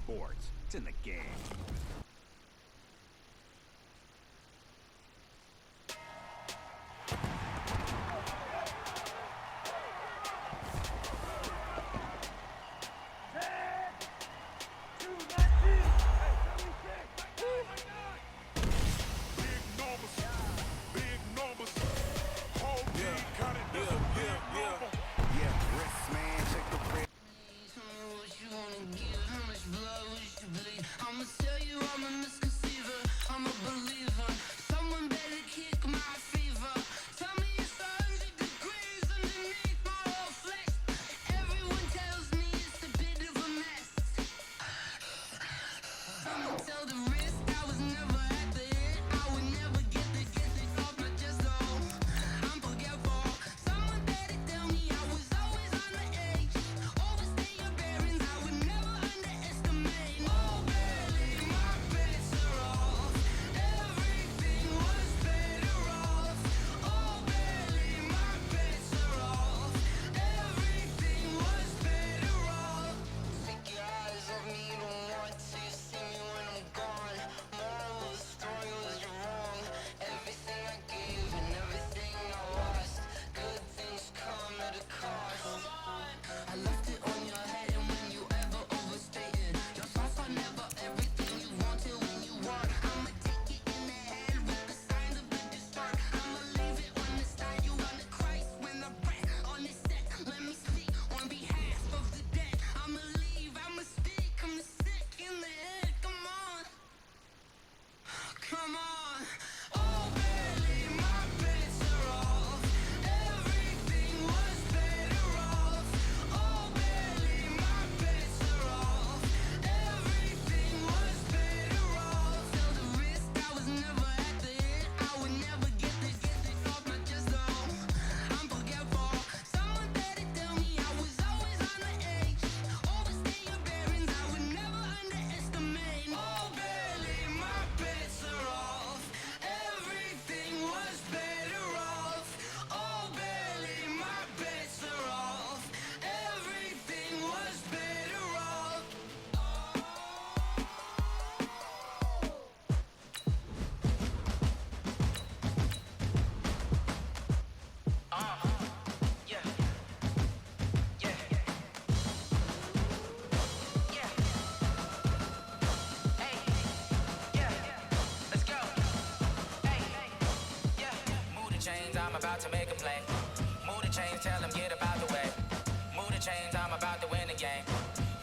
sports. It's in the game. I'm about to make a play. Move the chains, tell them get about the way. Move the chains, I'm about to win the game.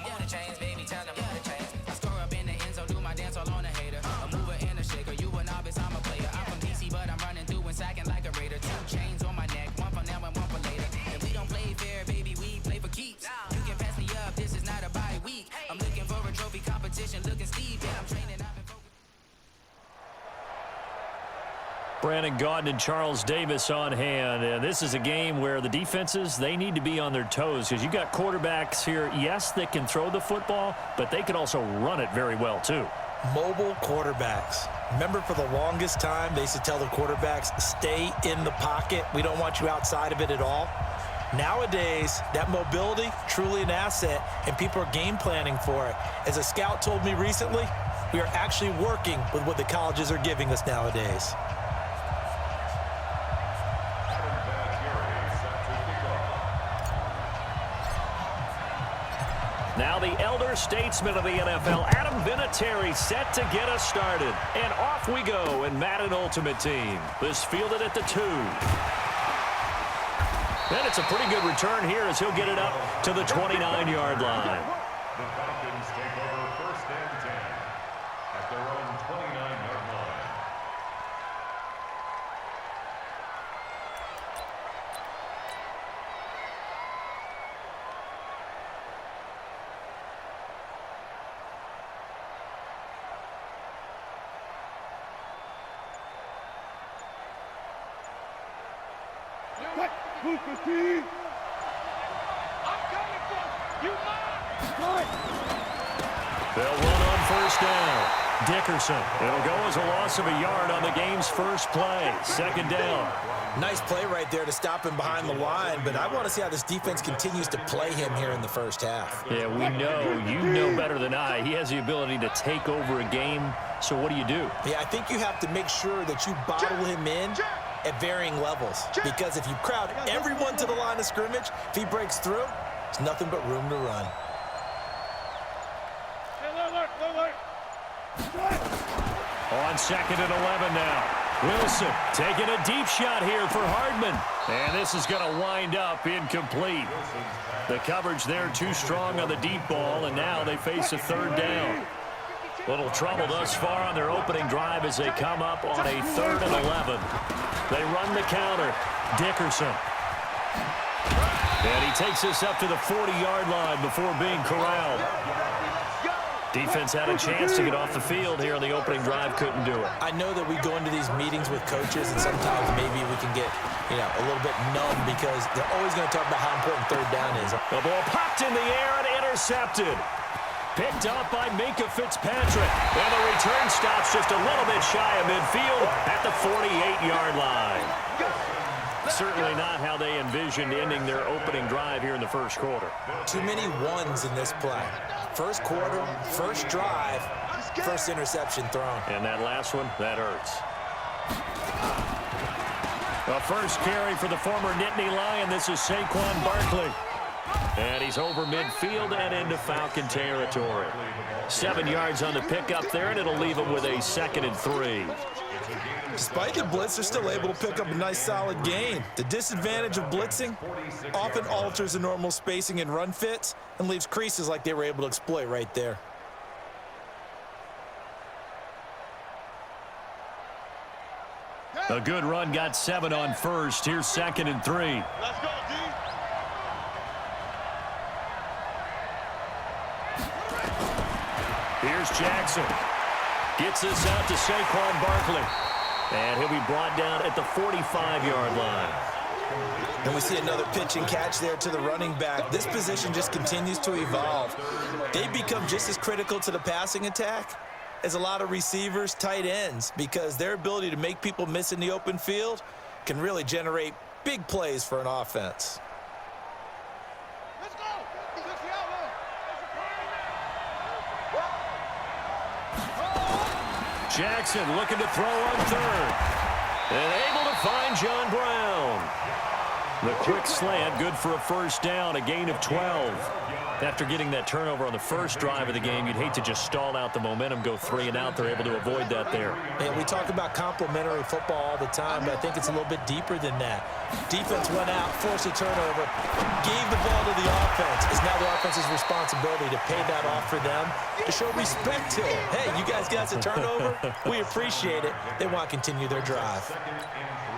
Move the chains, baby, tell them move the chains. I score up in the end zone, do my dance all on a hater. A mover and a shaker, you a novice, I'm a player. I'm from DC, but I'm running through and sacking like a raider. 2 chains on my neck, one for now and one for later. And we don't play fair, baby, we play for keeps. You can pass me up, this is not a bye week. I'm looking for a trophy competition, looking steep. Yeah, I'm training, I've been focused. Brandon Gaudin and Charles Davis on hand. And this is a game where the defenses, they need to be on their toes because you got quarterbacks here, yes, that can throw the football, but they can also run it very well too. Mobile quarterbacks. Remember, for the longest time, they used to tell the quarterbacks, stay in the pocket. We don't want you outside of it at all. Nowadays, that mobility, truly an asset, and people are game planning for it. As a scout told me recently, we are actually working with what the colleges are giving us nowadays. Now the elder statesman of the NFL, Adam Vinatieri, set to get us started. And off we go in Madden Ultimate Team. This fielded at the 2. And it's a pretty good return here as he'll get it up to the 29-yard line. The Falcons take over 1st and 10 at their own 29-yard line. What? Booker T! I'm coming for you, man! They'll run on 1st down. Dickerson. It'll go as a loss of a yard on the game's first play. Second down. Nice play right there to stop him behind the line, but I want to see how this defense continues to play him here in the first half. Yeah, we know. You know better than I. He has the ability to take over a game, so what do you do? Yeah, I think you have to make sure that you bottle him in at varying levels, because if you crowd everyone to the line of scrimmage, if he breaks through, there's nothing but room to run. On 2nd and 11 now. Wilson taking a deep shot here for Hardman. And this is going to wind up incomplete. The coverage there too strong on the deep ball, and now they face a third down. Little trouble thus far on their opening drive as they come up on a 3rd and 11. They run the counter. Dickerson. And he takes this up to the 40-yard line before being corralled. Defense had a chance to get off the field here on the opening drive, couldn't do it. I know that we go into these meetings with coaches, and sometimes maybe we can get, a little bit numb because they're always going to talk about how important third down is. The ball popped in the air and intercepted. Picked up by Minkah Fitzpatrick. And the return stops just a little bit shy of midfield at the 48-yard line. Certainly not how they envisioned ending their opening drive here in the first quarter. Too many ones in this play. First quarter, first drive, first interception thrown. And that last one, that hurts. The first carry for the former Nittany Lion. This is Saquon Barkley. And he's over midfield and into Falcon territory. 7 yards on the pickup there, and it'll leave him with a 2nd and 3. Despite the blitz, they're still able to pick up a nice, solid gain. The disadvantage of blitzing often alters the normal spacing and run fits and leaves creases like they were able to exploit right there. A good run got 7 on first. Here's 2nd and 3. Let's go, D. Here's Jackson. Gets this out to Saquon Barkley. And he'll be brought down at the 45-yard line. And we see another pitch and catch there to the running back. This position just continues to evolve. They become just as critical to the passing attack as a lot of receivers, tight ends, because their ability to make people miss in the open field can really generate big plays for an offense. Let's go. Let's go. Jackson looking to throw on 3rd. And able to find John Brown. The quick slant, good for a first down, a gain of 12. After getting that turnover on the first drive of the game, you'd hate to just stall out the momentum, go 3 and out. They're able to avoid that there. And we talk about complementary football all the time, but I think it's a little bit deeper than that. Defense went out, forced a turnover, gave the ball to the offense. It's now the offense's responsibility to pay that off for them, to show respect to them. Hey, you guys got a turnover? We appreciate it. They want to continue their drive. 2nd and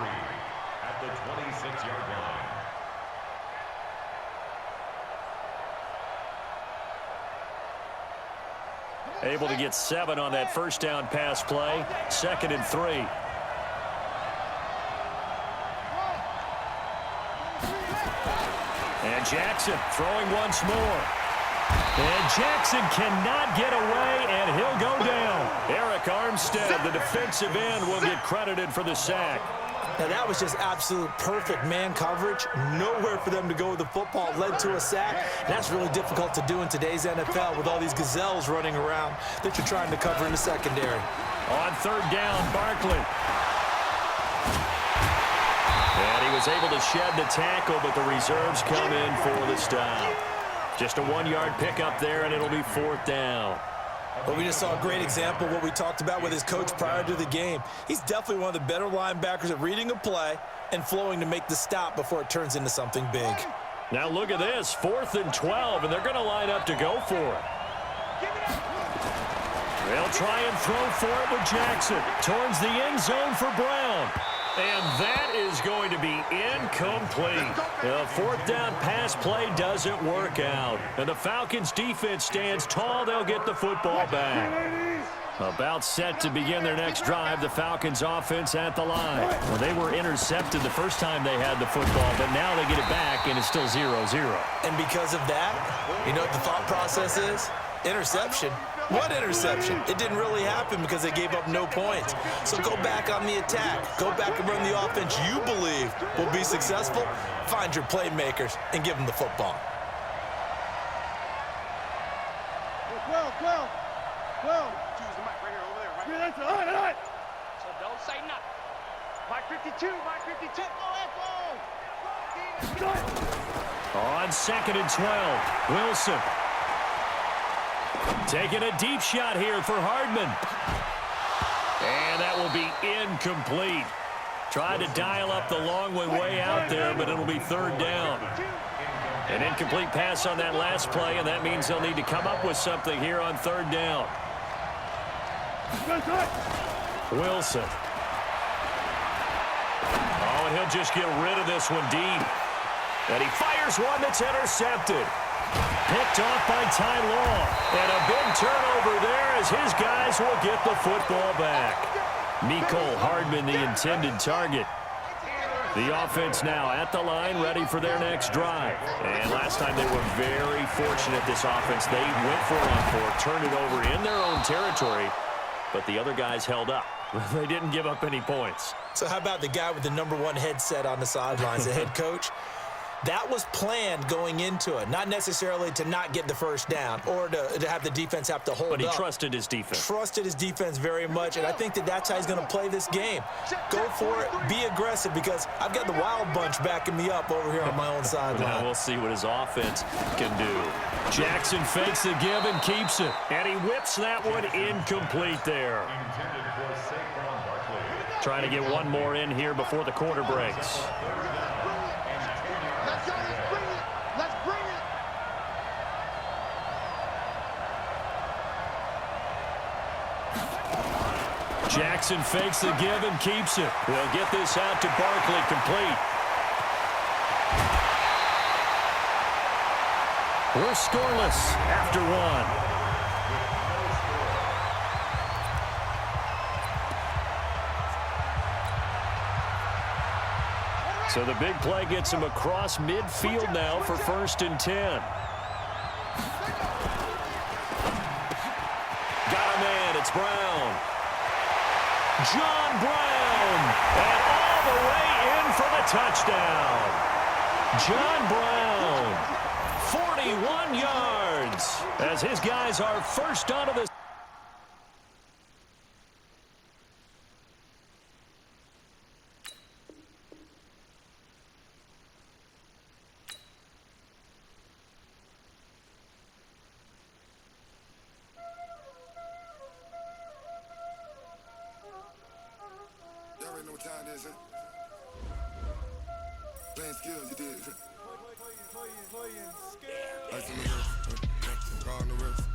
3 at the 26-yard line. Able to get 7 on that first down pass play. 2nd and 3. And Jackson throwing once more. And Jackson cannot get away, and he'll go down. Eric Armstead, the defensive end, will get credited for the sack. Now, that was just absolute perfect man coverage. Nowhere for them to go with the football. Led to a sack. That's really difficult to do in today's NFL with all these gazelles running around that you're trying to cover in the secondary. On 3rd down, Barkley. And he was able to shed the tackle, but the reserves come in for the stop. Just a 1-yard pickup there, and it'll be 4th down. Well, we just saw a great example of what we talked about with his coach prior to the game. He's definitely one of the better linebackers at reading a play and flowing to make the stop before it turns into something big. Now look at this, 4th and 12, and they're going to line up to go for it. They'll try and throw for it with Jackson. Towards the end zone for Brown. And that is going to be incomplete. The 4th down pass play doesn't work out. And the Falcons defense stands tall. They'll get the football back. About set to begin their next drive, the Falcons offense at the line. Well, they were intercepted the first time they had the football, but now they get it back, and it's still 0-0. And because of that, you know what the thought process is? Interception. What interception? It didn't really happen because they gave up no points. So go back on the attack. Go back and run the offense you believe will be successful. Find your playmakers and give them the football. 12. Choose the mic right here, over there, right? All right. So don't say nothing. Mike 52. Go. On 2nd and 12, Wilson. Taking a deep shot here for Hardman. And that will be incomplete. Tried to dial up the long way out there, but it'll be 3rd down. An incomplete pass on that last play, and that means they'll need to come up with something here on 3rd down. Wilson. Oh, and he'll just get rid of this one deep. And he fires one that's intercepted. Picked off by Ty Law. And a big turnover there as his guys will get the football back. Mecole Hardman, the intended target. The offense now at the line, ready for their next drive. And last time they were very fortunate, this offense. They went for it on 4, turned it over in their own territory, but the other guys held up. They didn't give up any points. So how about the guy with the #1 headset on the sidelines, the head coach? That was planned going into it, not necessarily to not get the first down or to have the defense have to hold up. But he trusted his defense. Trusted his defense very much, and I think that's how he's going to play this game. Go for it, be aggressive, because I've got the wild bunch backing me up over here on my own sideline. Now we'll see what his offense can do. Jackson fakes the give and keeps it, and he whips that one incomplete there. Trying to get one more in here before the quarter breaks. Let's bring it. Jackson fakes the give and keeps it. They'll get this out to Barkley, complete. We're scoreless after 1. So the big play gets him across midfield now for 1st and 10. Got a man, it's Brown. John Brown, and all the way in for the touchdown. John Brown, 41 yards, as his guys are first onto the Know what time it is, playing skills, you did. Playing skills. Ice on the wrist, on the wrist.